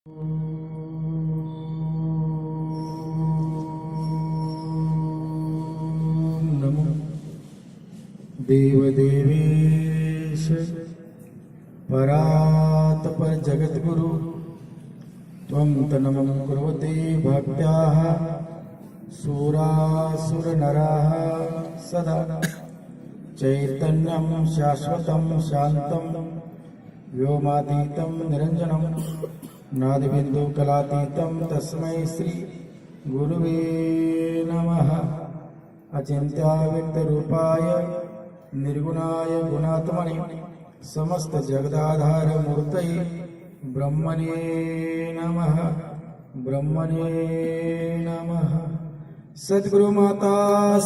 नमो देवदेवेश परात्पर जगद्गुरु त्वं तन्मम कुर्वते भक्त्याः सुरासुरनराः सदा चैतन्यं शाश्वतं शान्तं व्योमातीतं निरञ्जनं नादिबिन्दुकलातीतं तस्मै श्री गुरुवे नमः। अचिन्त्याव्यक्तरूपाय निर्गुणाय गुणात्मने समस्त जगदाधार मूर्तये ब्रह्मणे नमः। ब्रह्मणे नमः। सद्गुरु माता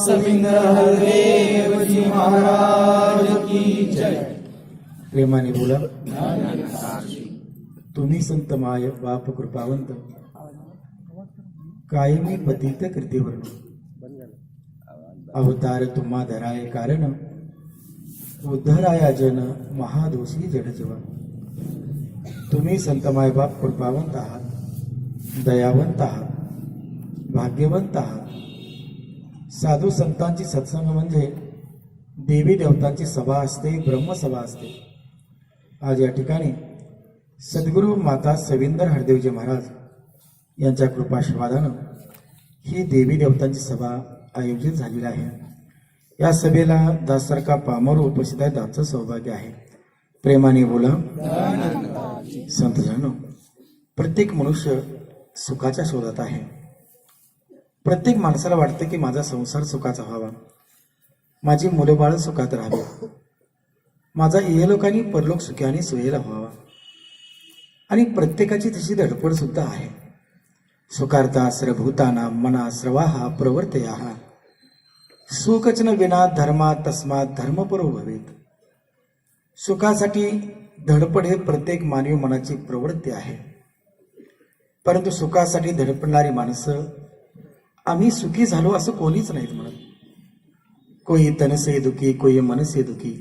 सविंदर हरदेव जी महाराज की जय। प्रेमाने बोला। तुम्ही संतमाय बाप कृपावंत कायमी पतित कृतीवर अवतार तुम्हा धराय कारण उद्धराया जन महादोषी जडजीवा। तुम्ही संतमाय बाप कृपावंत आहात, दयावंत आहात, भाग्यवंत आहात। साधू संतांची सत्संग म्हणजे देवी देवतांची सभा असते, ब्रह्मसभा असते। आज या ठिकाणी सद्गुरु माता सविंदर हरदेवजी महाराज यांच्या कृपाशीर्वादानं ही देवी देवतांची सभा आयोजित झालेली आहे। या सभेला दाससारखा पामर उपस्थित आहे, त्याचं सौभाग्य आहे। प्रेमाने बोला। संतजनो, प्रत्येक मनुष्य सुखाच्या शोधात आहे। प्रत्येक माणसाला वाटतं की माझा संसार सुखाचा व्हावा, माझी मुलं बाळ सुखात राहावी, माझा इहलोक आणि परलोक सुखाने सोयीला व्हावा। आणि प्रत्येकाची तशी धडपड सुद्धा आहे। सुखार्था सर्वभूतानां मना सर्वाः प्रवर्तयाः सुखचन विना धर्मा तस्मात् धर्मपरो भवेत्। सुखासाठी धडपड हे प्रत्येक मानवी मनाची प्रवृत्ती आहे। परंतु सुखासाठी धडपडणारी माणसं आम्ही सुखी झालो असं कोणीच नाहीत म्हणत। कोई तन से दुखी, कोई मन से दुखी,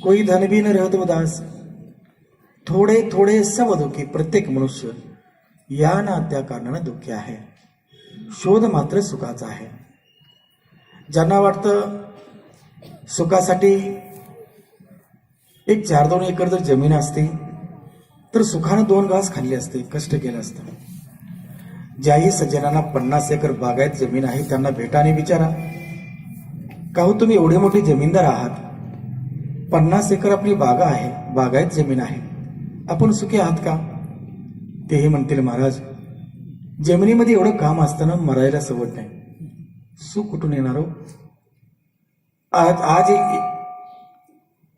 कोई धन भी न रहत उदास, थोडे थोडे सब दुखी। प्रत्येक मनुष्य या ना त्या कारणाने दुःखी आहे। शोध मात्र सुखाचा आहे। ज्यांना वाटतं सुखासाठी एक 4-2 एकर जर जमीन असते तर सुखानं 2 घास खाल्ले असते, कष्ट केलं असतं। ज्याही सज्जनांना 50 एकर बागायत जमीन आहे त्यांना भेटा आणि विचारा, का हो तुम्ही एवढे मोठे जमीनदार आहात, 50 एकर आपली बागा आहे, बागायत जमीन आहे, आपण सुखी आहात का? तेही म्हणतील, महाराज जमिनीमध्ये एवढं काम असताना मरायला सवड नाही, सुख कुठून येणार हो?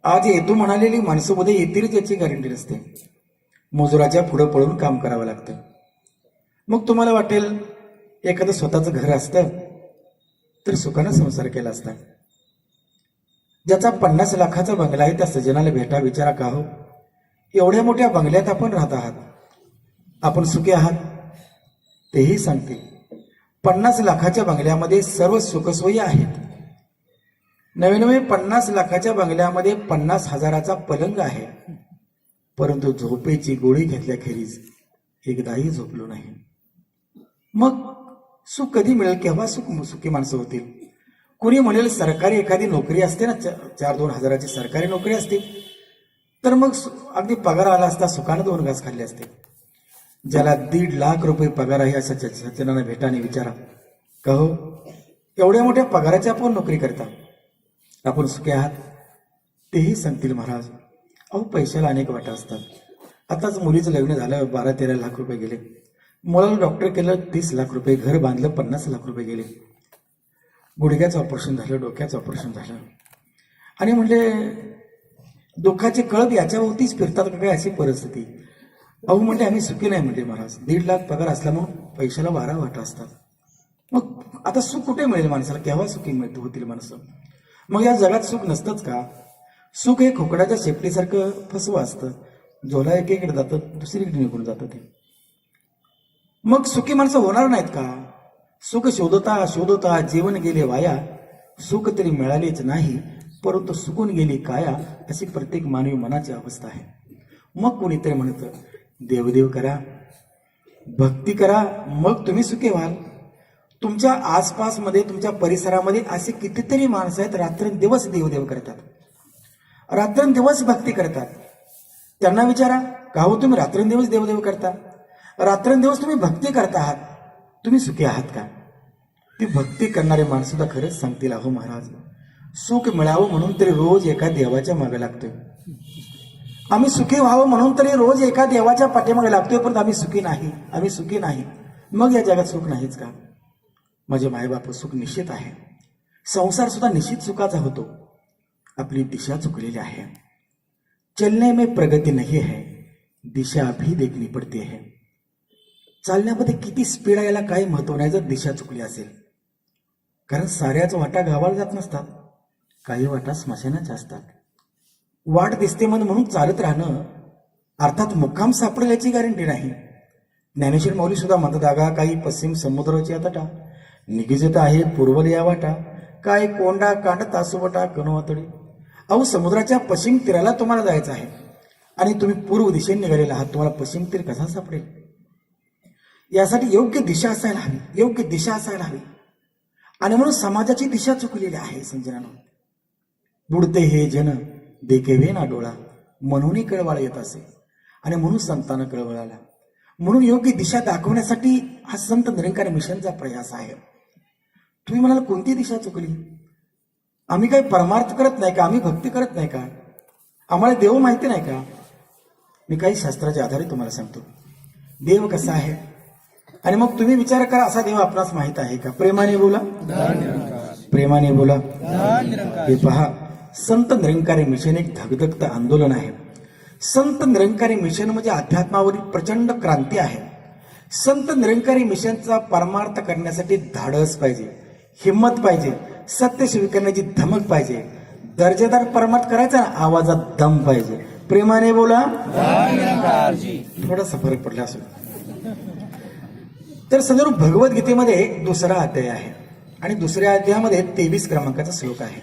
आज येतो म्हणालेली माणसं उद्या येतीलच याची गॅरंटी नसते। मजुराच्या पुढे पळून काम करावं लागतं। मग तुम्हाला वाटेल एखादं स्वतःचं घर असतं तर सुखानं संसार केला असता। ज्याचा 50 लाखाचा बंगला आहे त्या सज्जनाला भेटा, विचारा, का हो एवढ्या मोठ्या बंगल्यात आपण राहत आहात, आपण सुखी आहात? तेही सांगतील 50 लाखाच्या बंगल्यामध्ये सर्व सुखसोयी आहेत। नवे 50 लाखाच्या बंगल्यामध्ये 50,000चा पलंग आहे, परंतु झोपेची गोळी घेतल्याखेरीज एकदाही झोपलो नाही। मग सुख कधी मिळेल, केव्हा सुखी माणसं होतील? कुणी म्हणेल सरकारी एखादी नोकरी असते ना, 4-2 हजाराची सरकारी नोकरी असते तर मग अगदी पगार आला असता, सुखानं 2 घास खाल्ले असते। ज्याला 1.5 लाख रुपये पगार आहे अशा सज्जनांना भेटा आणि विचारा, का हो एवढ्या मोठ्या पगाराची आपण नोकरी करता, आपण सुखी आहात? तेही सांगतील, महाराज अहो पैशाला अनेक वाटा असतात। आताच मुलीचं लग्न झालं, 12-13 लाख रुपये गेले, मुलाला डॉक्टर केलं 30 लाख रुपये, घर बांधलं 50 लाख रुपये गेले, गुडघ्याचं ऑपरेशन झालं, डोक्याचं ऑपरेशन झालं, आणि म्हणजे दुःखाचे कळप याच्यावरतीच फिरतात का काय अशी परिस्थिती। अहो म्हणजे आम्ही सुखी नाही म्हणजे महाराज, 1.5 लाख पगार असला म्हणून पैशाला 12 वाटा असतात। मग आता सुख कुठे मिळेल माणसाला, केव्हा सुखी होतील माणसं? मग या जगात सुख नसतंच का? सुख हे खोकडाच्या शेपटीसारखं फसवं असतं, झोला एकीकडे जातं, दुसरीकडे निघून जातं ते। मग सुखी माणसं होणार नाहीत का? सुख शोधता शोधता जीवन गेले वाया, सुख तरी मिळालेच नाही, परंतु सुकून गेली काया, अशी प्रत्येक मानवी मनाची अवस्था आहे। मग कोणीतरी म्हणतं देवदेव करा, भक्ती करा, मग तुम्ही सुखी व्हाल. तुमच्या आसपासमध्ये, तुमच्या परिसरामध्ये असे कितीतरी माणसं आहेत रात्रंदिवस देवदेव करतात, रात्रंदिवस भक्ती करतात. त्यांना विचारा, का हो तुम्ही रात्रंदिवस देवदेव करता, रात्रंदिवस तुम्ही भक्ती करता आहात, तुम्ही सुखी आहात का? ती भक्ती करणारे माणसं सुद्धा खरंच सांगतील, अहो महाराज, सुख मिळावं म्हणून तरी रोज एका देवाच्या मागे लागतोय, आम्ही सुखी व्हावं म्हणून तरी रोज एका देवाच्या पाठीमागे लागतोय, पण आम्ही सुखी नाही, आम्ही सुखी नाही. मग या जगात सुख नाहीच का? माझे मायबाप, सुख निश्चित आहे, संसार सुद्धा निश्चित सुखाचा होतो. आपली दिशा चुकलेली आहे. चलने में प्रगती नहीं है, दिशा भी देखनी पडती है. चालण्यामध्ये किती स्पीड आहे याला काही महत्व नाही जर दिशा चुकली असेल. कारण साऱ्याच वाटा गावाला जात नसतात, काही वाटा स्मशानाच्या असतात. वाट दिसते म्हणून चालत राहणं अर्थात मुक्काम सापडेल याची गॅरंटी नाही. ज्ञानेश्वर माऊली सुद्धा म्हणतात, आगा काही पश्चिम समुद्राची तटा, निघिजत आहे पूर्वल या वाटा, काय कोंडा कांड तासोबटा कणवातडी. अहो, समुद्राच्या पश्चिम तीराला तुम्हाला जायचं आहे आणि तुम्ही पूर्व दिशेने निघालेला आहात, तुम्हाला पश्चिम तीर कसा सापडेल? यासाठी योग्य दिशा असायला हवी, योग्य दिशा असायला हवी. आणि म्हणून समाजाची दिशा चुकलेली आहे. संजनानो, बुडते हे जन देखेवे ना डोळा, म्हणूनही कळवळा येत असे. आणि म्हणून संतांना कळवळाला, म्हणून योग्य दिशा दाखवण्यासाठी हा संत निरंकारी मिशनचा प्रयास आहे. तुम्ही म्हणाल, कोणती दिशा चुकली? आम्ही काही परमार्थ करत नाही का? आम्ही भक्ती करत नाही का? आम्हाला देव माहिती नाही का? मी काही शास्त्राच्या आधारे तुम्हाला सांगतो देव कसा आहे. आणि मग तुम्ही विचार करा, असा देव आपणास माहित आहे का? प्रेमाने बोला, प्रेमाने बोला. हे पहा, संत निरंकारी मिशन एक धगधगतं आंदोलन आहे. संत निरंकारी मिशन म्हणजे अध्यात्मावरील प्रचंड क्रांती आहे. संत निरंकारी मिशनचा परमार्थ करण्यासाठी धाडस पाहिजे, हिंमत पाहिजे, सत्य स्वीकारण्याची धमक पाहिजे. दर्जेदार परमार्थ करायचा ना, आवाजात दम पाहिजे. प्रेमाने बोला. थोडासा फरक पडला असो. तर सदर भगवद्गीतेमध्ये 2रा अध्याय आहे आणि 2ऱ्या अध्यायामध्ये 23 क्रमांकाचा श्लोक आहे.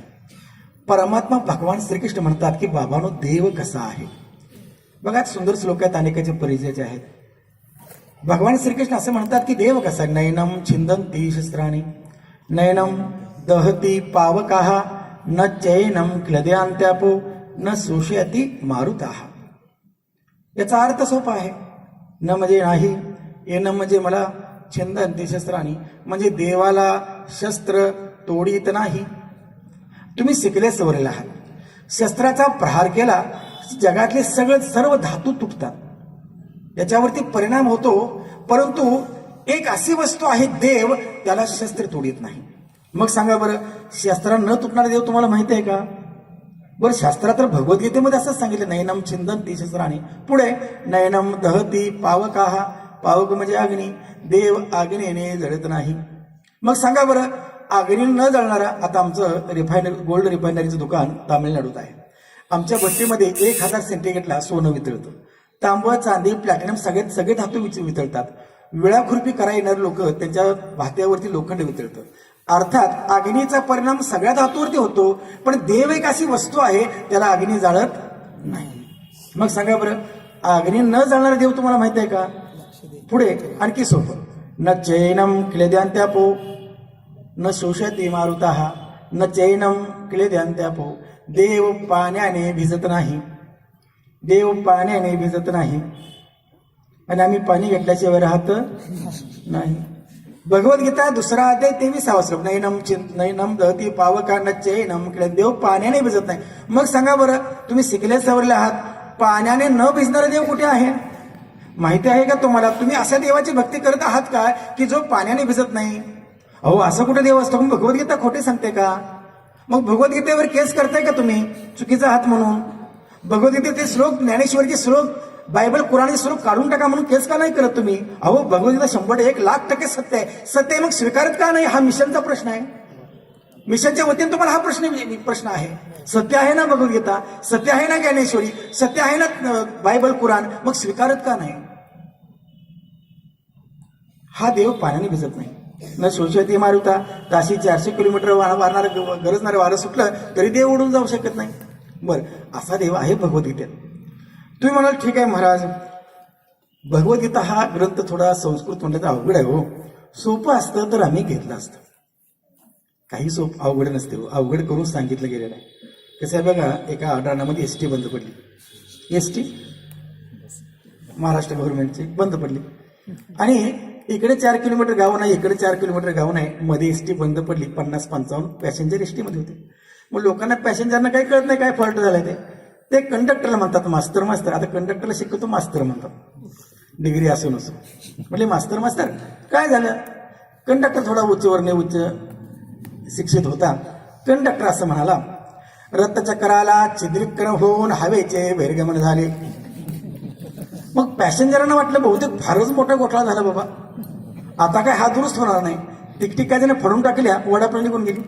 परमात्मा भगवान श्रीकृष्ण म्हणतात की बाबानो, देव कसा आहे. बघा, सुंदर श्लोक आहेत, अनेकाचे परिचयाचे आहेत. भगवान श्रीकृष्ण असं म्हणतात की देव कसा, नयनम छिंदंती शस्त्राणी, नयनम दहती पावकाः, न चैनम क्लद्यांत्यापो, न शोषयती मारुताः. याचा अर्थ सोपा आहे. न म्हणजे नाही, येणं म्हणजे मला, छिंदंती शस्त्राणी म्हणजे देवाला शस्त्र तोडीत नाही. तुम्ही शिकले सवरलेला आहात. शस्त्राचा प्रहार केला, जगातले सर्व धातू तुटतात, त्याच्यावरती परिणाम होतो. परंतु एक अशी वस्तू आहे देव, त्याला शस्त्र तोडीत नाही. मग सांगा बरं, शस्त्रानं न तुटणारा देव तुम्हाला माहिती आहे का? बरं, शास्त्रात तर भगवद्गीतेमध्ये असंच सांगितलं, नयनम छिंदंती शस्त्राणी. पुढे नयनम दहती पावकाः, पावक म्हणजे अग्नी, देव अग्नीने जळत नाही. मग सांगा बरं, अग्नी न जळणारा, आता आमचं गोल्ड रिफायनरीचं दुकान तामिळनाडूत आहे. आमच्या भट्टीमध्ये 1000 सेंटीग्रेडला सोनं वितळतं. तांबा, चांदी, प्लॅटिनम सगळे धातू वितळतात. वेळाखुरपी करायला येणारे लोक त्यांच्या भात्यावरती लोखंड वितळतं. अर्थात अग्नीचा परिणाम सगळ्या धातूवरती होतो, पण देव एक अशी वस्तू आहे त्याला अग्नी जाळत नाही. मग सांगा बरं, अग्नी न जाळणारा देव तुम्हाला माहिती आहे का? पुढे आणखी सोपं, न चैनम क्लेद्यांत्यापो, न शोषती मारुताः, न चैनम क्लेद्यांत्यापो. देव पाण्याने भिजत नाही, देव पाण्याने भिजत नाही. आणि आम्ही पाणी घेतल्याशिवाय राहत नाही. भगवद्गीता 2रा अध्याय 23वा श्लोक, नयनम दहती पावका न चैनम क्ले. देव पाण्याने भिजत नाही. मग सांगा बरं, तुम्ही शिकले सवरले आहात, पाण्याने न भिजणारा देव कुठे आहे? माहिती आहे का तुम्हाला? तुम्ही अशा देवाची भक्ती करत आहात का की जो पाण्याने भिजत नाही? अहो, असं कुठे देव असतो? मग भगवद्गीता खोटे सांगते का? मग भगवद्गीतेवर केस करताय का तुम्ही चुकीचा आहात म्हणून? भगवद्गीतेचे श्लोक, ज्ञानेश्वरचे श्लोक, बायबल कुराणचे श्लोक काढून टाका म्हणून केस का नाही करत तुम्ही? अहो, भगवद्गीता 100% सत्य आहे. सत्य आहे, मग स्वीकारत का नाही? हा मिशनचा प्रश्न आहे. मिशनच्या वतीने तुम्हाला हा प्रश्न आहे. सत्य आहे ना भगवद्गीता, सत्य आहे ना ज्ञानेश्वरी, सत्य आहे ना बायबल कुराण, मग स्वीकारत का नाही? हा देव पाण्याने भिजत नाही. न शोषती मारुता, ताशी 400 किलोमीटर वारणार गरजणारे वारं सुटलं तरी देव उडून जाऊ शकत नाही. बरं, असा देव आहे भगवद्गीतेत. तुम्ही म्हणाल, ठीक आहे महाराज, भगवद्गीता हा ग्रंथ थोडा संस्कृत म्हणण्याचा अवघड आहे हो. सोपं असतं तर आम्ही घेतलं असतं. काही अवघड नसते हो, अवघड करून सांगितलं गेलेलं आहे. कसं आहे बघा, एका आढळणामध्ये एसटी बंद पडली. एसटी महाराष्ट्र गव्हर्नमेंटची बंद पडली आणि इकडे 4 किलोमीटर गाव नाही, इकडे 4 किलोमीटर गाव नाही, मध्ये एसटी बंद पडली. 50-55 पॅसेंजर एसटी मध्ये होते. मग लोकांना पॅसेंजरना काही कळत नाही काय फॉल्ट झालाय ते कंडक्टरला म्हणतात मास्तर. आता कंडक्टरला शिकवतो मास्तर म्हणतात, डिग्री असो नसो. म्हणजे मास्तर काय झालं, कंडक्टर थोडा उच्चवर्णीय उच्च शिक्षित होता. कंडक्टर असं म्हणाला, रथचक्राला छिद्रीकरण होऊन हवेचे बहिर्गमन झाले. मग पॅसेंजरांना वाटलं बहुतेक फारच मोठा घोटाळा झाला बाबा, आता काय हा दुरुस्त होणार नाही. तिकटिक काय जण फोडून टाकल्या, वडापाव निघून गेली.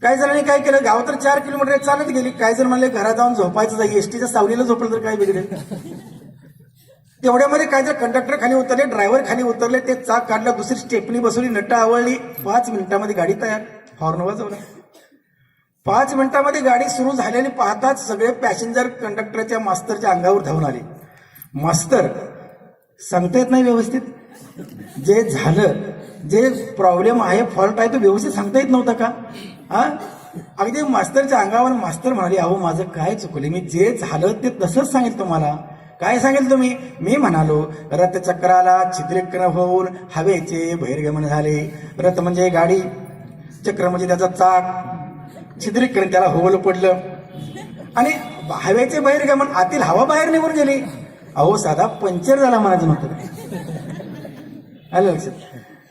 काही जणांनी काय केलं, गाव तर 4 किलोमीटर चालत गेली. काही जण म्हणले घरात जाऊन झोपायचं जाईल, एसटीच्या सावलीला झोपलं तर काय बिघडेल. तेवढ्यामध्ये काय जर कंडक्टर खाली उतरले, ड्रायव्हर खाली उतरले, ते चाक काढलं, दुसरी स्टेपनी बसवली, नट्टा आवळली. 5 मिनिटामध्ये गाडी तयार. हॉर्न वाजवला. 5 मिनिटामध्ये गाडी सुरू झाल्याने पाहताच सगळे पॅसेंजर कंडक्टरच्या मास्तरच्या अंगावर धावून आले. मास्तर सांगता येत नाही व्यवस्थित, जे झालं, जे प्रॉब्लेम आहे, फॉल्ट आहे, तो व्यवस्थित सांगता येत नव्हता का? हा, अगदी मास्तरच्या अंगावर मास्तर म्हणाले, अहो माझं काय चुकले, मी जे झालं ते तसंच सांगितलं तुम्हाला. काय सांगितलं तुम्ही? मी म्हणालो रथचक्राला छिद्रीकरण होऊन हवेचे बहिर्गमन झाले. रथ म्हणजे गाडी, चक्र म्हणजे त्याचा चाक, छिद्रीकरण त्याला होल पडलं आणि हवेचे बहिर्गमन, आतील हवा बाहेर निघून गेली. अहो साधा पंक्चर झाला म्हणायचं नव्हतं. आलं लक्षात?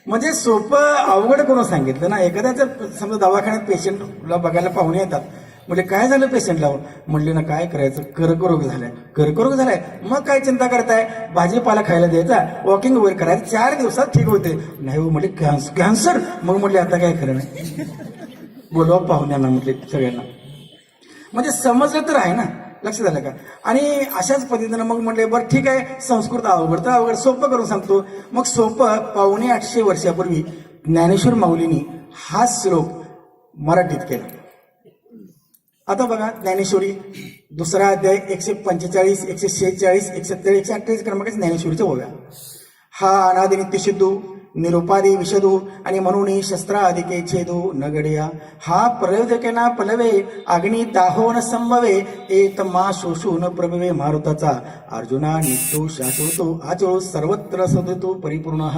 म्हणजे सोपं अवघड करून सांगितलं ना. एखाद्याचं समजा दवाखान्यात पेशंटला बघायला पाहुणे येतात, म्हणजे काय झालं पेशंटला, म्हणले ना काय करायचं, कर्करोग झालाय. मग काय चिंता करताय, भाजीपाला खायला द्यायचा, वॉकिंग वगैरे करायचं, 4 दिवसात ठीक होते. नाही हो म्हणजे कॅन्सर. मग म्हणले आता काय खरं नाही, बोलवा पाहुण्यांना म्हटले सगळ्यांना. म्हणजे समजलं तर आहे ना, लक्षात आलं का? आणि अशाच पद्धतीनं मग म्हणले बरं ठीक आहे, संस्कृत अवघड तर अवघड, सोपं करून सांगतो. मग सोपं 750 वर्षापूर्वी ज्ञानेश्वर माऊलींनी हा श्लोक मराठीत केला. आता बघा, ज्ञानेश्वरी 2रा अध्याय 145, 146, 147, 148 क्रमांक ज्ञानेश्वरीच्या ओव्या. हा अनादि नित्य सिद्धू निरुपादी विषदू आणि म्हणून शस्त्राधिके छेदू न गडिया. हा प्रयोजकेना पलवे अग्नी दाहो न संभवे. एत मा शोषू न प्रभवे. मारुताचा अर्जुना नित्तो शाश्वतो आचो सर्वत्र सदतो परिपूर्ण.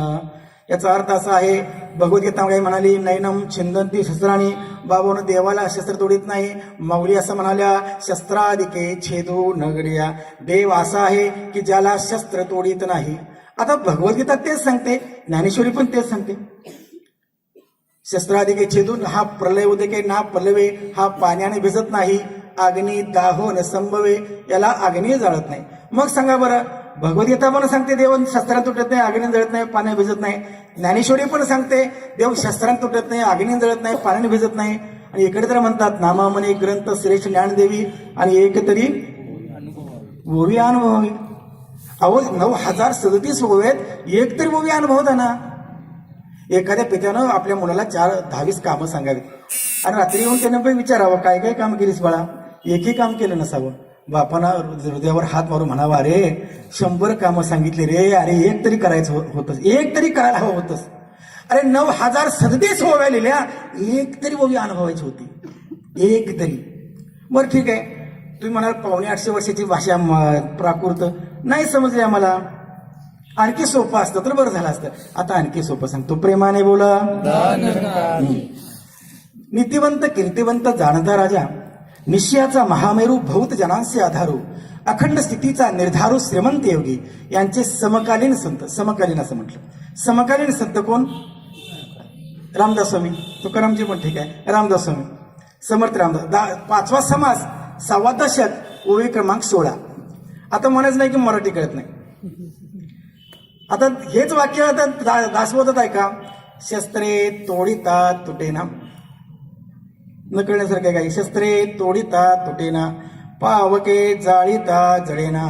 याचा अर्थ असा आहे, भगवद्गीता काय म्हणाली, नैनम छिंदंती शस्त्राने. बाबांनो देवाला शस्त्र तोडीत नाही. माऊली असं म्हणाल्या, शस्त्राधिके छेदू न गडिया. देव असा आहे की ज्याला शस्त्र तोडीत नाही. आता भगवद्गीता तेच सांगते, ज्ञानेश्वरी पण तेच सांगते. शस्त्राधिके छेदून हा प्रलय उदके ना पलवे. हा पाण्याने भिजत नाही. अग्नी दाहो न संभवे. याला अग्नी जळत नाही. मग सांगा बरं, भगवद्गीता पण सांगते देव शस्त्रात तुटत नाही, अग्नी जळत नाही, पाण्याने भिजत नाही. ज्ञानेश्वरी पण सांगते देव शस्त्रात तुटत नाही, अग्नी जळत नाही, पाण्याने भिजत नाही. आणि इकडे तर म्हणतात नामामने ग्रंथ श्रेष्ठ ज्ञानदेवी आणि एक तरी ओवी अनुभवावी. अहो 9037 ओव्यात एक तरी ओवी अनुभवता ना. एखाद्या पित्यानं आपल्या मुलाला 10-20 कामं सांगावीत आणि रात्री येऊन त्यानं पण विचारावं काय काय काम केलीस बाळा. एकही काम केलं नसावं. बापाना हृदयावर हात मारून म्हणावा, अरे 100 कामं सांगितली रे, अरे एक तरी करायचं होतंच, एक तरी करायला हवं होतंच. अरे 9037 ओव्या लिहिल्या, एक तरी ओवी अनुभवायची होती, एक तरी. बरं ठीक आहे, तुम्ही म्हणाल 750 वर्षाची भाषा प्राकृत नाही समजली आम्हाला, आणखी सोपं असतं तर बरं झालं असतं. आता आणखी सोपं सांगतो, प्रेमाने बोला. नीतिवंत कीर्तिवंत जाणता राजा, निश्चयाचा महामेरू भौत जनांचे आधारू, अखंड स्थितीचा निर्धारू श्रीमंत योगी यांचे समकालीन संत. समकालीन असं म्हटलं. समकालीन संत कोण? रामदास स्वामी. तुकारामजी पण ठीक आहे, रामदास स्वामी, समर्थ रामदास. 5वा समास 6वा दशक ओवी क्रमांक 16. आता म्हणायचं नाही की मराठी कळत नाही. आता हेच वाक्य आता दासबोधत आहे का? शस्त्रे तोडिता तुटेना. न कळण्यासारखे काही. शस्त्रे तोडिता तुटेना, पावके जाळीता जळेना,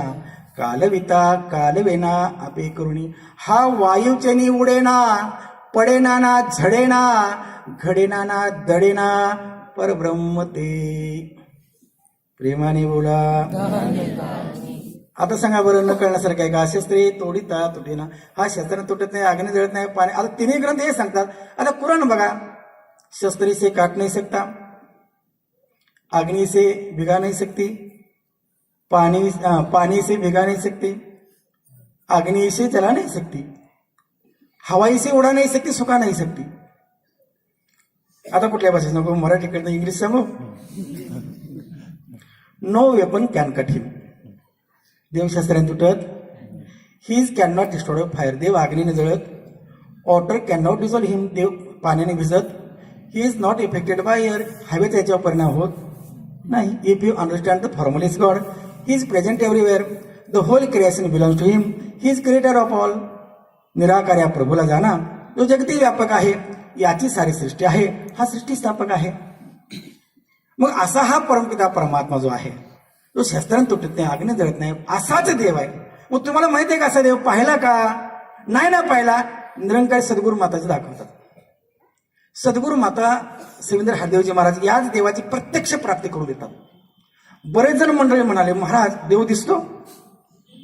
कालविता कालवेना आपे करुणी. हा वायुचनी उडेना, पडेना ना झडेना, घडेना ना दडेना, परब्रह्म ते. प्रेमाने बोला. आता सांगा बरं, न कळण्यासारखं आहे का? शस्त्रे तोडिता तुटेना, हा शस्त्र तुटत नाही, अग्नी जळत नाही, पाणी. आता तिन्ही ग्रंथ हे सांगतात. आता कुराण बघा, शस्त्री से काट नहीं सकता, अग्नि से भिगा नहीं सकती, पानी से भिगा नहीं सकती, अग्नि से जला नहीं सकती, हवाई से उड़ा नहीं सकती, सुखा नहीं सकती. आता कुठल्या भाषेत नको, मराठीकडनं इंग्लिश सांगू. No weapon can cut him. देवशास्त्राने तुटत. His can not destroy fire. देव अग्नीने जळत. Water can not dissolve him. देव पाण्याने भिजत. He is not affected by air. हवेचा याच्यावर परिणाम होत नाही. If you understand the formula is God, he is present everywhere. The whole creation belongs to him. He is creator of all. निराकार या प्रभूला जाणा, जो जगती व्यापक आहे, याची सारी सृष्टी आहे, हा सृष्टी स्थापक आहे. मग असा हा परमपिता परमात्मा जो आहे, जो शस्त्रांत तुटत नाही, अग्नी जळत नाही, असाच देव आहे. मग तुम्हाला माहिती आहे का असा देव पाहिला का? नाही ना पाहिला. निरंकारी सद्गुरू माताजी दाखवतात. सद्गुरू माता सेविंद्र हरदेवजी महाराज याच देवाची प्रत्यक्ष प्राप्ती करून देतात. बरेच जण मंडळी म्हणाले, महाराज देव दिसतो,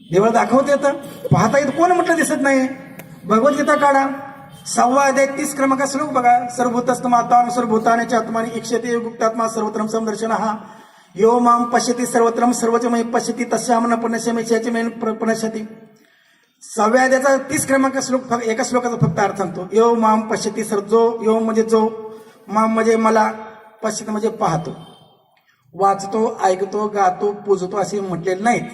देवाला दाखवता येतं, पाहता येतं. कोण म्हटलं दिसत नाही? भगवद्गीता काढा, 6वा अध्याय 30 क्रमांकाचा श्लोक बघा. सर्वभूतस्थमात्मा सर्वभूतानेच्या आत्माने इक्षते गुप्तात्मा सर्वत्रम समदर्शन हा यो माम पश्यती सर्वत्रम सर्वजमय पश्यती तस्याम न पनश्यमेच्याचे मेन पनश्यती. 6व्या अध्यायाचा 30 क्रमांक श्लोक एका श्लोकाचा फक्त अर्थ सांगतो. यो माम पश्यती जो, यो म्हणजे जो, माम म्हणजे मला, पश्यती म्हणजे पाहतो, वाचतो, ऐकतो, गातो, पूजतो असे म्हटलेले नाहीत.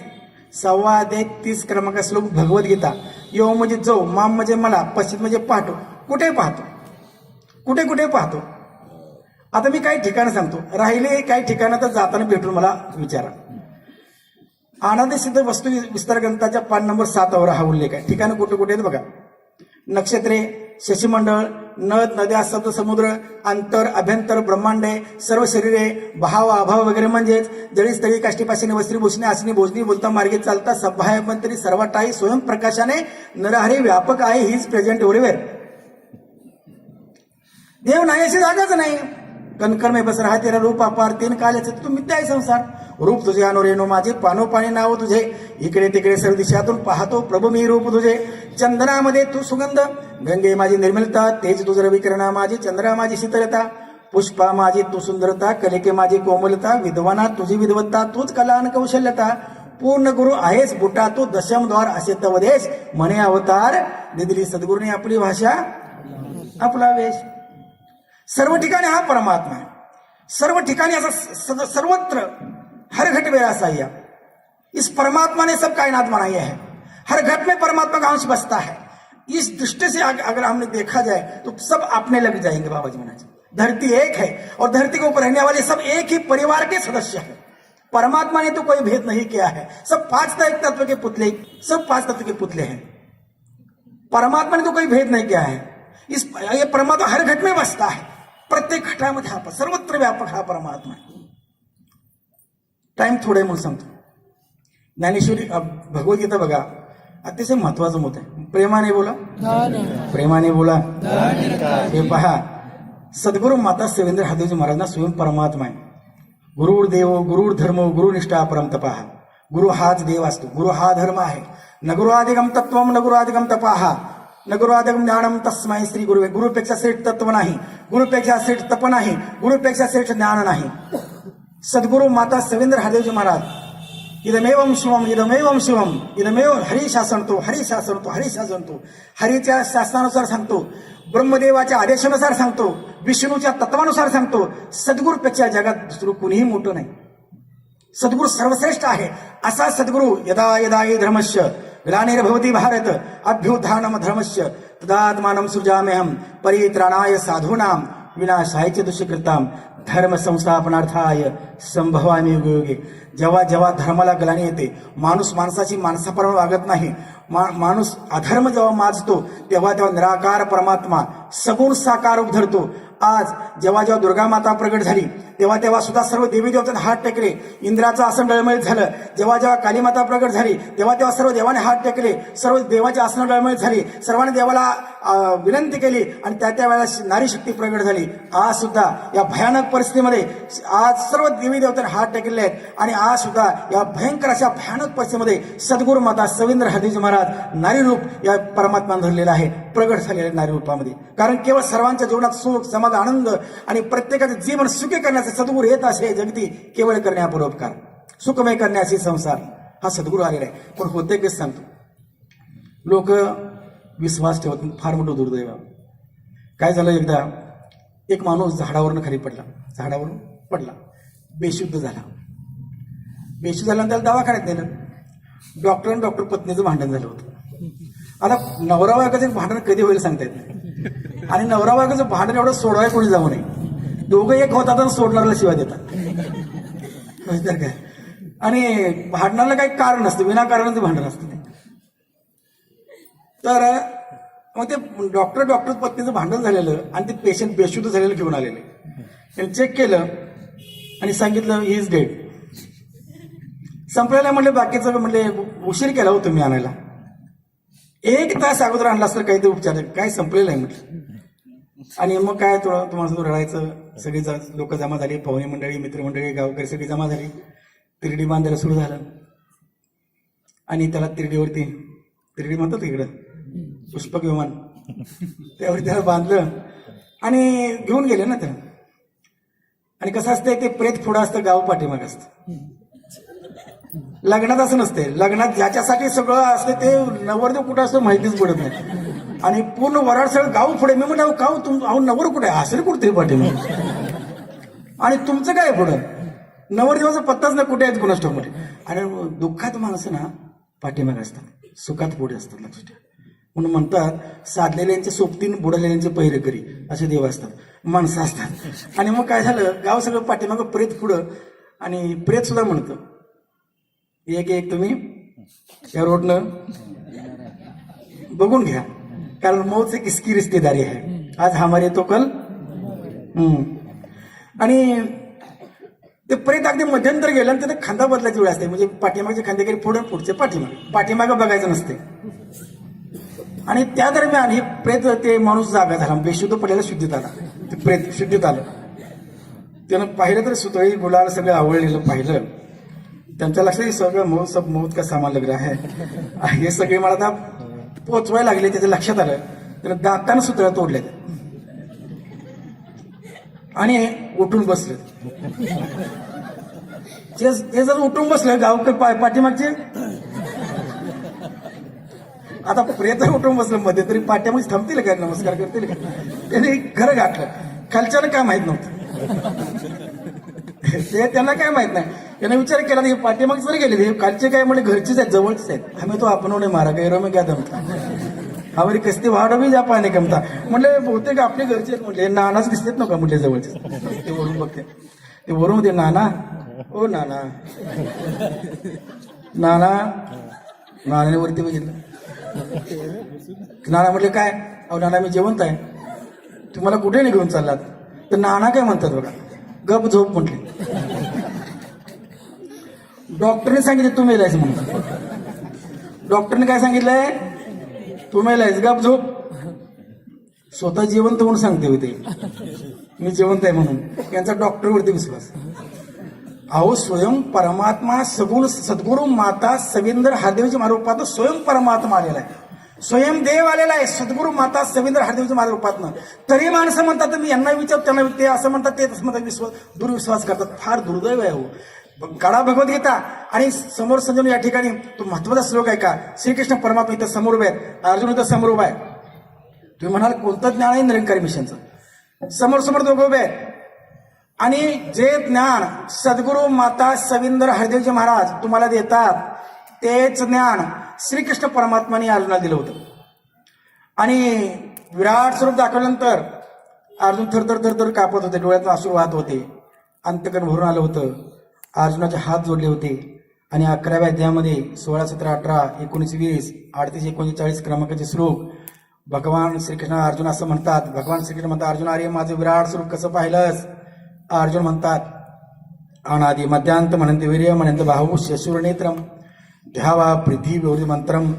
6वा अध्याय 30 क्रमांक श्लोक भगवद्गीता. यो म्हणजे जो, माम म्हणजे मला, पश्चित म्हणजे पाहतो. कुठे पाहतो? कुठे कुठे पाहतो? आता मी काही ठिकाणं सांगतो, राहिले काही ठिकाणं तर जाताना भेटून मला विचारा. आनंद सिद्ध वस्तू विस्तार ग्रंथाच्या पान नंबर 7 वर हा उल्लेख आहे. ठिकाणं कुठे कुठे आहेत बघा. नक्षत्रे, शशीमंडळ, नद, नद्या, सप्त समुद्र, अंतर, अभ्यंतर, ब्रह्मांडे, सर्व शरीरे, भाव, अभाव वगैरे म्हणजेच जळी स्थळी काष्टीपाशीने वस्त्री भूषणे आसनी भोजनी बोलता मार्गे चालता सभा मंत्री सर्वाटाई स्वयंप्रकाशाने नरहरी व्यापक आहे. He is present everywhere. देव नाही अशी जागाच नाही. कणकर में बस रहा तेरा रूप अपार 3 काल्याचे तू मिथ्या आहे संसार. रूप तुझे अनो रेणू माझे, पानो पाणी नाव तुझे, इकडे तिकडे सर्व दिशातून पाहतो प्रभू मी रूप तुझे. चंदनामध्ये तू सुगंध, गंगे माझी निर्मलता, तेज तुझ रविकिरणा माझी, चंद्रा माझी शीतलता, पुष्पा माझी तू सुंदरता, कलिके माझी कोमलता, विद्वाना तुझी विद्वत्ता, तूच कला आणि कौशल्यता, पूर्ण गुरु आहेस बुटा तू, दशमद्वार असे तवदेश, म्हणे अवतार दिदली सद्गुरूने आपली भाषा आपला वेश. सर्व ठिकाणी हा परमात्मा है. सर्व ठिकाणी ऐसा सर्वत्र हर घट में ऐसा ही है. इस परमात्मा ने सब कायनात बनाई है. हर घट में परमात्मा का अंश बसता है. इस दृष्टि से अगर हमने देखा जाए तो सब अपने लग जाएंगे. बाबा जी महाराज, धरती एक है और धरती के ऊपर रहने वाले सब एक ही परिवार के सदस्य हैं. परमात्मा ने तो कोई भेद नहीं किया है. सब 5 तत्व के पुतले, सब 5 तत्व के पुतले हैं. परमात्मा ने तो कोई भेद नहीं किया है. ये परमात्मा हर घट में बसता है. प्रत्येक घटामध्ये हा सर्वत्र व्यापक हा परमात्मा आहे. टाइम थोडे म्हणून सांगतो. ज्ञानेश्वरी भगवद्गीता बघा, अतिशय महत्वाचं मत आहे. प्रेमाने बोला, प्रेमाने बोला. हे पहा, सद्गुरू माता सेवेंद्र हरदेवजी महाराजांना स्वयं परमात्मा आहे. गुरुर देव, गुरुर धर्म, गुरुनिष्ठा परम तपाहा. गुरु हाच देव असतो, गुरु हा धर्म आहे. न गुरुआदिगम तत्वम न गुरुआदिगम तपाहा, न गुरुआदिगम ज्ञानम तस्मै श्री गुरुवे. गुरुपेक्षा श्रेष्ठ तत्व नाही, गुरुपेक्षा श्रेष्ठ तप नाही, गुरुपेक्षा श्रेष्ठ ज्ञान नाही. सद्गुरू माता सेवेंद्र हरदेवजी महाराज, इदमेवम शिवम, इदमेवम शिवम, इदमेव हरी शासनतो, हरी शासनतो, हरी शासनतो. हरीच्या शासनानुसार सांगतो, ब्रह्मदेवाच्या आदेशानुसार सांगतो, विष्णूच्या तत्वानुसार सांगतो. सद्गुरूपेक्षा जगात दुसरं कुणीही मोठं नाही. सद्गुरू सर्वश्रेष्ठ आहे. असा सद्गुरू यदा यदा हि धर्मस्य ग्लानिर्भवति भारत अभ्युत्थानम धर्मस्य तदात्मानं सृजाम्यहं परित्राणाय साधूनां विनाशाय च दुष्कृतां धर्म संस्थापनार्थाय संभवामि युगे युगे. जेव्हा जेव्हा धर्माला ग्लानी येते, माणूस माणसाची माणसाप्रमाणे वागत नाही, माणूस अधर्म जेव्हा माजतो, तेव्हा तेव्हा निराकार परमात्मा सगुण साकार रूप धरतो. आज जेव्हा जेव्हा दुर्गा माता प्रगट झाली, तेव्हा तेव्हा सुद्धा सर्व देवी देवतांनी हात टेकले. इंद्राचं आसन डळमळीत झालं. जेव्हा जेव्हा कालीमाता प्रगट झाली तेव्हा तेव्हा सर्व देवाने हात टेकले. सर्व देवाची आसनं डळमळीत झाली. सर्वांनी देवाला विनंती केली आणि त्या वेळेला नारी शक्ती प्रगट झाली. आज सुद्धा या भयानक परिस्थितीमध्ये आज सर्व देवी देवतांनी हात टेकलेले आहेत. आणि आज सुद्धा या भयंकर अशा भयानक परिस्थितीमध्ये सद्गुरू माता सविंद्र हरदेवजी महाराज नारी रूप या परमात्मा धरलेला आहे, प्रगट झालेल्या नारी रूपामध्ये. कारण केवळ सर्वांच्या जीवनात सुख समाज आनंद आणि प्रत्येकाचे जीवन सुखी करण्याचे सद्गुरू येत असे जगती केवळ करण्या परोपकार सुखमय करण्याचे संसार हा सद्गुरू आलेला आहे. पण होते कसं सांगतो, लोक विश्वास ठेवत फार मोठं दुर्दैव. काय झालं, एकदा एक माणूस झाडावरून खाली पडला, झाडावरून पडला, बेशुद्ध झाला. बेशुद्ध झाल्यानंतर त्याला दवाखान्यात नेलं. डॉक्टर पत्नीचं भांडण झालं होतं. आता नवरा बायकोचं भांडण कधी होईल सांगता येत नाही. आणि नवरा बायकोचं भांडण एवढं सोडवाय कोणी जाऊ नये. दोघं एक होतात आणि सोडणाऱ्याला शिवाय देतात तर काय. आणि भांडणाला काही कारण नसतं, विनाकारण भांडण असतं. तर मग ते डॉक्टर पत्नीचं भांडण झालेलं आणि ते पेशंट बेशुद्ध झालेलं घेऊन आलेले. त्यांनी चेक केलं आणि सांगितलं ही इज डेड. संपलेला म्हणले, बाकीचं म्हणले उशीर केला हो तुम्ही आणायला, 1 तास अगोदर आणला असतं काहीतरी उपचार, काय संपलेलं आहे म्हटलं. आणि मग काय तुम्हाला रडायचं. सगळी लोक जमा झाली, पाहुणे मंडळी, मित्रमंडळी, गावकरी सगळी जमा झाली. तिरडी बांधायला सुरू झालं आणि त्याला तिरडी म्हणतात इकडं पुष्पक विमान, त्यावर त्याला बांधलं आणि घेऊन गेले ना त्याला. आणि कसं असतंय, ते प्रेत पुढं असतं, गाव पाठीमाग असतं. लग्नात असं नसते. लग्नात ज्याच्यासाठी सगळं असतं ते नवरदेव कुठं असतं माहितीच पडत नाही. आणि पूर्ण वराड सगळं गाव पुढे. मी म्हटलं गाव नवर कुठे आहे, असेल कुठे पाठीमाग. आणि तुमचं काय पुढं, नवरदेवाचा पत्ताच नाही कुठे आहेत कुणास ठाऊक मध्ये. आणि दुःखात माणसं ना पाठीमाग असतात, सुखात पुढे असतात. लक्षात ठेवा. म्हणून म्हणतात साधलेल्यांचे सोबतीन बुडलेल्यांचे पहिरे करी असे देव असतात, माणसं असतात. आणि मग काय झालं, गाव सगळं पाठीमागं, प्रेत पुढं. आणि प्रेत सुद्धा म्हणतं एक तुम्ही या रोडनं बघून घ्या, कारण मौत से किसकी रिश्तेदारी आहे, आज हमारे तो कल. आणि ते प्रेत अगदी मध्यंतर गेलं आणि तिथे खांदा बदलायची वेळ असते. म्हणजे पाठीमागचे खांदे काही पुढचे पाठीमागं बघायचं नसते. आणि त्या दरम्यान हे प्रेत, ते माणूस जागा झाला, बेशुद्ध पडलेला शुद्धीत आला. ते प्रेत शुद्धीत आलं. त्यानं पाहिलं तर सुतळी गुलाल सगळं आवडलेलं पाहिलं. त्यांच्या लक्षात सगळं मौत का सामान लग रहा है, हे सगळे मला आता पोचवायला लागले. त्याच्या लक्षात आलं, त्यानं दातानं सुतळ्या तोडल्या आणि उठून बसले. ते जर उठून बसलं गावकर पाठीमागचे, आता प्रेत उठून बसलं मध्ये, तरी पाठ्यामध्ये थांबतील काय, नमस्कार करतील का. त्याने खरं घातलं. खालच्यानं काय माहित नव्हतं, ते त्यांना काय माहित नाही. त्याने विचार केला हे पाठीमाग जरी गेले, खालचे काय म्हणजे घरचीच आहेत, जवळचेच आहेत. आम्ही तो आपण मारा काय रमे क्या जमता, हमारी कस्ती वाढ बी जा पाणी कमता. म्हणले बहुतेक आपले घरचे म्हटले, नानाच दिसतेत नका म्हटले जवळचे. ते वरून बघते, ते वरून होते, नाना ओ नाना. नानाने वरती बघितलं. नाना म्हटले काय, अहो नाना मी जिवंत आहे, तुम्हाला कुठे नाही घेऊन चाललात. तर नाना काय म्हणतात बघा, गप झोप म्हटले. डॉक्टरने सांगितलं तू मेलायस म्हणून. डॉक्टरने काय सांगितलंय, तू मेलायस, गप झोप. स्वतः जिवंत म्हणून सांगते होते मी जिवंत आहे म्हणून. यांचा डॉक्टरवरती विश्वास. अहो स्वयं परमात्मा सगुण सद्गुरू माता सविंद्र हरदेवजी महारूपात स्वयं परमात्मा आलेला आहे, स्वयं देव आलेला आहे सद्गुरू माता सविंद्र हरदेवजी महारूपातनं. तरी माणसं म्हणतात मी यांना विचार त्यांना, ते असं म्हणतात ते तसं म्हणतात, दुर्विश्वास करतात. फार दुर्दैव आहे हो. काळा भगवद्गीता आणि समोर संजन या ठिकाणी तो महत्वाचा श्लोक आहे का, श्रीकृष्ण परमात्मा इथं समोर उभे आहेत, अर्जुन इथं समोर उभा आहे. तुम्ही म्हणाल कोणतं ज्ञान आहे निरंकारी मिशनचं, समोर समोर दोघं उभे आहेत. आणि जे ज्ञान सद्गुरू माता सविंद्र हरदेवजी महाराज तुम्हाला देतात तेच ज्ञान श्रीकृष्ण परमात्माने अर्जुनाला दिलं होतं. आणि विराट स्वरूप दाखवल्यानंतर अर्जुन थरथर कापत होते, डोळ्यातून अश्रू वाहत होते, अंतकरण भरून आलं होतं. अर्जुनाचे हात जोडले होते आणि 11व्या अध्यायामध्ये 16, 17, 18, 19, 20, 38, 39, 40 क्रमांकाचे श्लोक भगवान श्रीकृष्ण अर्जुन असं म्हणतात. भगवान श्रीकृष्ण म्हणतात, अर्जुन अरे माझं विराट स्वरूप कसं पाहिलंस, अर्जुन म्हणतात, अनादि मध्यांत म्हणंत वीर्य म्हणंत बाहू शशूर नेत्रम ध्यावा पृथ्वी मंत्रम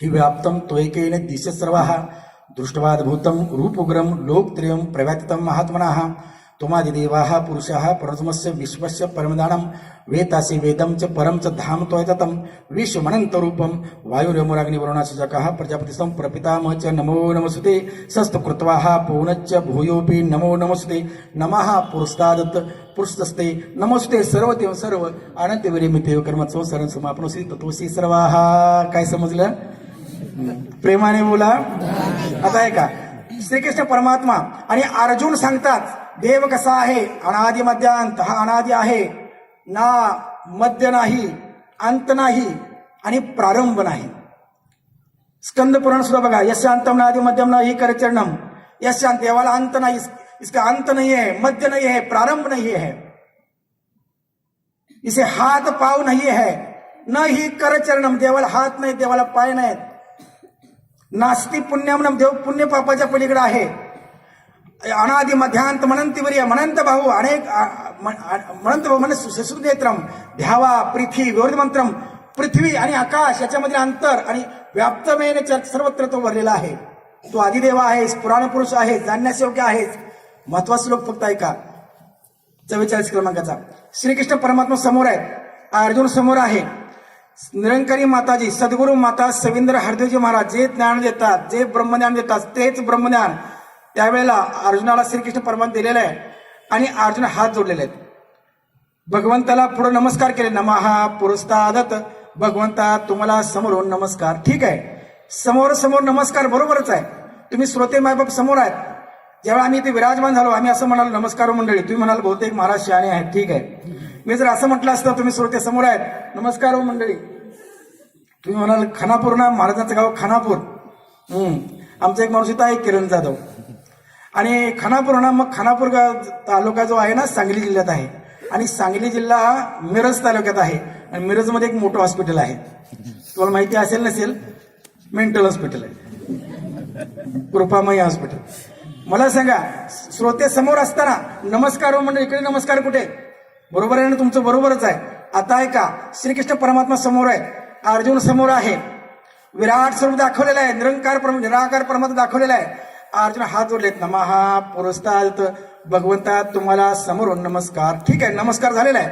हि व्याप्तम त्वयकेन दिश सर्वाः दृष्टवाद्भूतं रूपउग्रम लोकत्रियं प्रव्यातितं महात्मनः त्वमादिदेवाः पुरुषाः परमस्य विश्वस्य परमदानं वेतासि वेदं च परं च धाम त्वयततं विश्वमनन्तरूपं वायुर्यमुराग्निवरुणाशजकः प्रजापतिस्तं प्रपितामह च नमो नमस्ते सस्तु कृत्वाः पौनश्च भूयोऽपि नमो नमस्ते नमः पुरस्तादत् पुरस्तस्ते नमस्ते सर्वदेव सर्व अनंतवीर्यमितेव कर्मत्सव सरण समापनोसी तत्वसी सर्वाः. काय समजलं? प्रेमाने बोला. आता आहे का श्रीकृष्ण परमात्मा आणि अर्जुन सांगतात, देव कसा आहे? अनादि मध्यांत. हा अनादि आहे ना, मध्य नाही, अंत नाही आणि प्रारंभ नाही. स्कंद पुराण सुद्धा बघा, यशांतम नादि मध्यम नाही करचरणम. यशांत, देवाला अंत नाही, इसका अंत नहीं है, मध्य नहीं है, प्रारंभ नहीं है, इसे हाथ पाव नहीं है, न ही करचरणम. देवाला हात नाही, देवाला पाय नाहीत. नास्ति पुण्यम, देव पुण्य पापाच्या पलीकडे आहे. अनादि मध्यांत म्हणंतीवर्य म्हणंत भाऊ अनेक म्हणंत भाऊ मन सुनेत्रम ध्यावा पृथ्वी विवर्धमंत्रम. पृथ्वी आणि आकाश याच्यामधील अंतर आणि व्याप्तमेन सर्वत्र तो भरलेला आहे. तो आदिदेव आहेस, पुराण पुरुष आहे, जाणण्यास योग्य आहेस. महत्वाचा श्लोक फक्त ऐका, 44 क्रमांकाचा. श्रीकृष्ण परमात्मा समोर आहेत, अर्जुन समोर आहे. निरंकारी माताजी सद्गुरू माता सविंद्र हरदेवजी महाराज जे ज्ञान देतात, जे ब्रह्मज्ञान देतात, तेच ब्रह्मज्ञान त्यावेळेला अर्जुनाला श्रीकृष्ण परमात्मा दिलेलं आहे. आणि अर्जुन हात जोडलेले आहेत, भगवंताला पुढे नमस्कार केले. नमः पुरस्तादत. भगवंता तुम्हाला समोरून नमस्कार. ठीक आहे, समोर समोर नमस्कार बरोबरच आहे. तुम्ही श्रोते मायबाप समोर आहेत. जेव्हा आम्ही इथे विराजमान झालो, आम्ही असं म्हणालो नमस्कार मंडळी. तुम्ही म्हणाल बहुतेक महाराज शहाणे आहेत. ठीक आहे, मी जर असं म्हटलं असतं तुम्ही श्रोते समोर आहेत, नमस्कार हो मंडळी, तुम्ही म्हणाल खानापूर ना, महाराजांचं गाव खानापूर. आमचा एक माणूस इथं आहे किरण जाधव, आणि खानापूर ना, मग खानापूर तालुका जो आहे ना सांगली जिल्ह्यात आहे, आणि सांगली जिल्हा हा मिरज तालुक्यात आहे. आणि मिरजमध्ये एक मोठं हॉस्पिटल आहे, तुम्हाला माहिती असेल नसेल, मेंटल हॉस्पिटल आहे, कृपामयी हॉस्पिटल. मला सांगा, श्रोते समोर असताना नमस्कार हो म्हणजे इकडे नमस्कार कुठे? बरोबर आहे ना, तुमचं बरोबरच आहे. आता आहे का, श्रीकृष्ण परमात्मा समोर आहे, अर्जुन समोर आहे, विराट स्वरूप दाखवलेलं आहे, निराकार परमात्मा दाखवलेला आहे. अर्जुन हात जोडलेत, नमः पुरस्ताद. भगवंता तुम्हाला समोरून नमस्कार. ठीक आहे, नमस्कार झालेला आहे.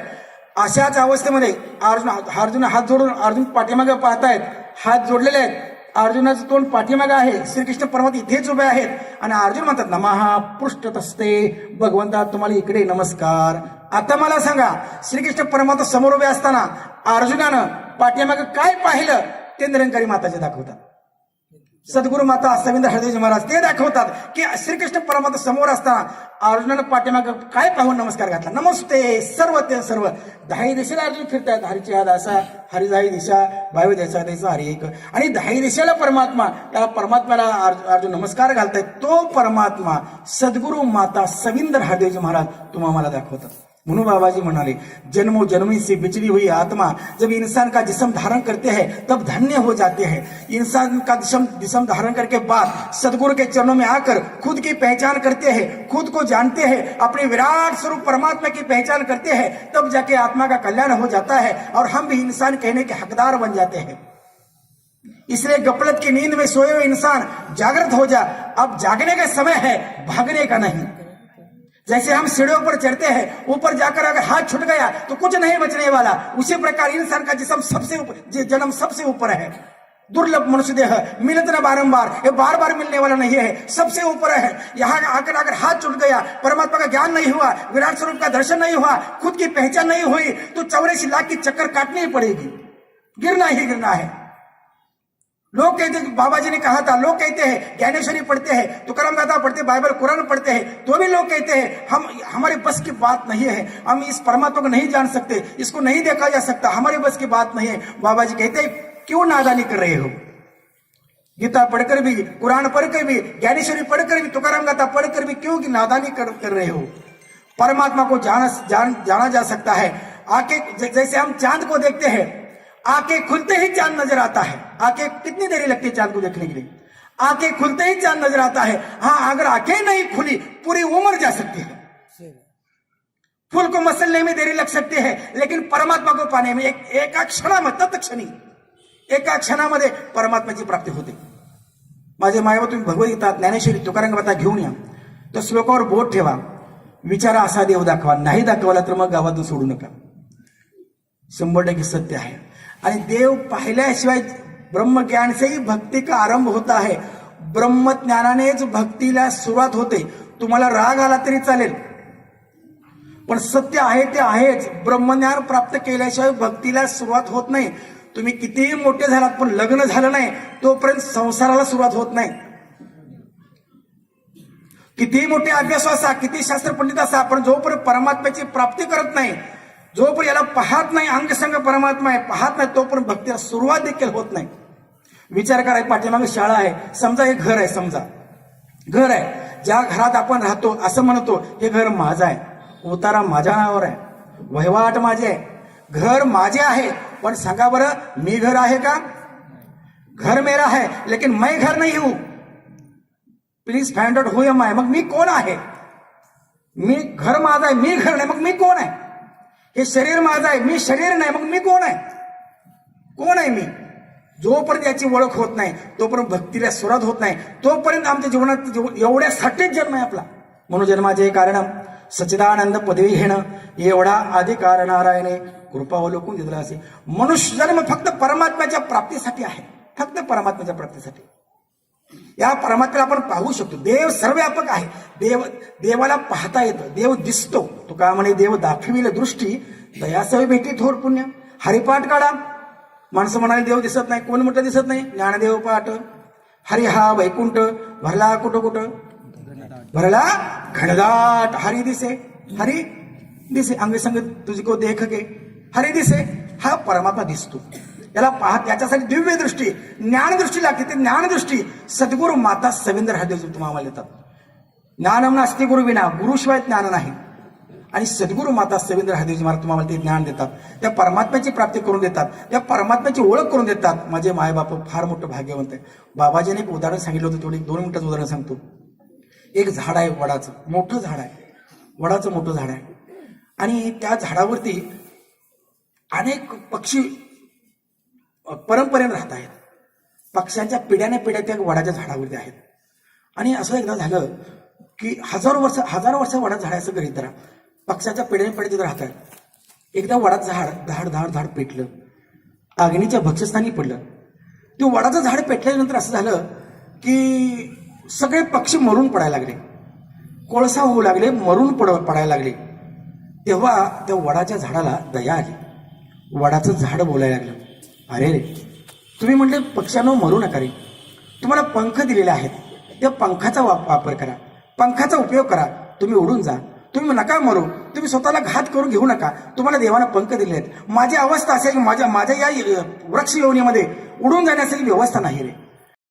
अशाच अवस्थेमध्ये अर्जुन हात जोडून अर्जुन पाठीमागे पाहतायत, हात जोडलेले आहेत. अर्जुनाचं तोंड पाठीमागे आहे, श्रीकृष्ण परमात्मा इथेच उभे आहेत. आणि अर्जुन म्हणतात, नमः पृष्ठतस्ते. भगवंता तुम्हाला इकडे नमस्कार. आता मला सांगा, श्रीकृष्ण परमात्मा समोर उभे असताना अर्जुनानं पाठीमागे काय पाहिलं ते निरंकारी माताचे दाखवतात. सद्गुरू माता सविंद्र हरदेवजी महाराज ते दाखवतात की श्रीकृष्ण परमात्मा समोर असताना अर्जुनानं पाठीमागे काय पाहून नमस्कार घातला. नमस्ते सर्व ते सर्व. 10 दिशेला अर्जुन फिरतायत, हरीची हा दासा, हरी 10 दिशा, वायू द्यायचा द्यायचा हरी एक. आणि 10 दिशेला परमात्मा, त्या परमात्म्याला अर्जुन नमस्कार घालतायत. तो परमात्मा सद्गुरू माता सविंद्र हरदेवजी महाराज तुम्हाला दाखवतात. म्हणून बाबाजी म्हणाले, जन्मों जन्मी से बिछड़ी हुई आत्मा जब इंसान का जिस्म धारण करते हैं तब धन्य हो जाते हैं. इंसान का जिस्म धारण करके बाद सदगुरु के चरणों में आकर खुद की पहचान करते हैं, खुद को जानते हैं, अपने विराट स्वरूप परमात्मा की पहचान करते हैं, तब जाके आत्मा का कल्याण हो जाता है और हम भी इंसान कहने के हकदार बन जाते हैं. इसलिए गफलत की नींद में सोए हुए इंसान जागृत हो जा. अब जागने का समय है, भागने का नहीं. जैसे हम सीढ़ियों पर चढ़ते हैं, ऊपर जाकर अगर हाथ छूट गया तो कुछ नहीं बचने वाला, उसी प्रकार इंसान का जिस्म सबसे ऊपर, जन्म सबसे ऊपर है. दुर्लभ मनुष्य देह मिलत न बारंबार, ये बार बार मिलने वाला नहीं है, सबसे ऊपर है. यहाँ आकर अगर हाथ छूट गया, परमात्मा का ज्ञान नहीं हुआ, विराट स्वरूप का दर्शन नहीं हुआ, खुद की पहचान नहीं हुई, तो 84 लाख की चक्कर काटनी ही पड़ेगी, गिरना ही गिरना है. लोग कहते, बाबा जी ने कहा था, लोग कहते हैं ज्ञानेश्वरी पढ़ते हैं, तुकाराम दादा पढ़ते, बाइबल कुरान पढ़ते हैं, तो भी लोग कहते हैं हमारे बस की बात नहीं है, हम इस परमात्मा को नहीं जान सकते, इसको नहीं देखा जा सकता, हमारे बस की बात नहीं है. बाबा जी कहते हैं, क्यों नादानी कर रहे हो? गीता पढ़कर भी, कुरान पढ़कर भी, ज्ञानेश्वरी पढ़कर भी, तुकाराम दादा पढ़कर भी क्यों की नादानी कर रहे हो? परमात्मा को जाना जा सकता है. आके जैसे हम चांद को देखते हैं, आंखें खुलते ही चांद नजर आता है. आंखें कितनी देरी लगती है चांद को देखने के लिए? आंखें खुलते ही चांद नजर आता है. हाँ, अगर आंखें नहीं खुली पूरी उम्र जा सकती है. फूल को मसलने में देरी लग सकती है, लेकिन परमात्मा को पाने में एका क्षणामध्ये, तत्क्षणी एका क्षणामध्ये परमात्म्याची प्राप्ती होते. माझे मायबा, तुम्ही भगवद्गीता, ज्ञानेश्वरी, तुकाराम घेऊन या. तर श्लोकावर बोट ठेवा. विचारा असा देव दाखवा. नाही दाखवला तर मग गावातून सोडू नका. 100% सत्य आहे. आणि देव पाहिल्याशिवाय ब्रह्मज्ञान से ही भक्ती का आरंभ होता है. ब्रह्मज्ञानानेच भक्तीला सुरुवात होते. तुम्हाला राग आला तरी चालेल, पण सत्य आहे ते आहेच. ब्रह्मज्ञान प्राप्त केल्याशिवाय भक्तीला सुरुवात होत नाही. तुम्ही कितीही मोठे झालात, पण लग्न झालं नाही तोपर्यंत संसाराला सुरुवात होत नाही. कितीही मोठे अभ्यास असा, किती शास्त्र पंडित असा, पण जोपर्यंत परमात्म्याची प्राप्ती करत नाही, जोपर्यंत याला पाहत नाही, अंगसंग परमात्मा आहे पाहत नाही, तोपर्यंत भक्तीला सुरुवात देखील होत नाही. विचार करायला, पाठीमागे शाळा आहे, समजा हे घर आहे, समजा घर आहे, ज्या घरात आपण राहतो असं म्हणतो हे घर माझं आहे, उतारा माझ्या नावावर आहे, वहिवाट माझे आहे, घर माझे आहे. पण सांगा बरं, मी घर आहे का? घर मेरा है, लेकिन मैं घर नहीं हूं. Please find out who am I. मग मी कोण आहे? मी घर माझं आहे, मी घर नाही, मग मी कोण आहे? हे शरीर माझं आहे, मी शरीर नाही, मग मी कोण आहे? कोण आहे मी? जोपर्यंत याची ओळख होत नाही, तोपर्यंत भक्तीला सुरुवात होत नाही. तोपर्यंत आमच्या जीवनात एवढ्यासाठीच जन्म आहे आपला. म्हणून जन्माचे कारण सच्चिदानंद पदवी घेणं, एवढा अधिकार नारायणे कृपावलोकून दिला असे. मनुष्य जन्म फक्त परमात्म्याच्या प्राप्तीसाठी आहे, फक्त परमात्म्याच्या प्राप्तीसाठी. या परमात्म्याला आपण पाहू शकतो. देव सर्वव्यापक आहे. देवाला पाहता येतं, देव दिसतो. तुका म्हणे, देव दाखविले दृष्टी दयासवी भेटी थोर पुण्य. हरिपाठ काढा. माणसं म्हणाले देव दिसत नाही. कोण म्हटलं दिसत नाही? ज्ञानदेव पाठ. हरी हा वैकुंठ भरला कुठं कुठं? भरला घनदाट. हरी दिसे, हरी दिसे. अंगे संग तुझको देख के हरी दिसे. हा परमात्मा दिसतो. याला पाहत, याच्यासाठी दिव्य दृष्टी, ज्ञानदृष्टी लागते. ते ज्ञानदृष्टी सद्गुरु माता सविंद्र हरदेव तुम्हाला देतात. ज्ञानम नास्ति गुरु विना, गुरुशिवाय ज्ञान नाही. आणि सद्गुरु माता सविंद्र हरदेवजी महाराज तुम्हाला ते ज्ञान देतात. त्या परमात्म्याची प्राप्ती करून देतात, त्या परमात्म्याची ओळख करून देतात. माझे मायबाप फार मोठं भाग्यवंत आहे. बाबाजीने एक उदाहरण सांगितलं होतं, थोडी 2 मिनिटाचं उदाहरण सांगतो. एक झाड आहे, वडाचं मोठं झाड आहे, वडाचं मोठं झाड आहे. आणि त्या झाडावरती अनेक पक्षी परंपरेने राहत आहेत. पक्ष्यांच्या पिढ्याने पिढ्या त्या वडाच्या झाडावरती आहेत. आणि असं एकदा झालं की हजारो वर्ष वडाचं झाड असं करीत राहा, पक्ष्याच्या पिढ्याने पिढ्या तिथे राहतात. एकदा वडाचं झाड धाड धाड धाड पेटलं, अग्नीच्या भक्षस्थानी पडलं. ते वडाचं झाड पेटल्यानंतर असं झालं की सगळे पक्षी मरून पडायला लागले, कोळसा होऊ लागले, मरून पडायला लागले. तेव्हा त्या वडाच्या झाडाला दया आली. वडाचं झाड बोलायला लागलं, अरे रे, तुम्ही म्हटले पक्ष्यांनो मरू नका रे, तुम्हाला पंख दिलेले आहेत, त्या पंखाचा वापर करा, पंखाचा उपयोग करा, तुम्ही उडून जा, तुम्ही नका मरू, तुम्ही स्वतःला घात करून घेऊ नका, तुम्हाला देवानं पंख दिले आहेत. माझी अवस्था असेल की माझ्या या वृक्ष योनीमध्ये उडून जाण्यासाठी व्यवस्था नाही रे.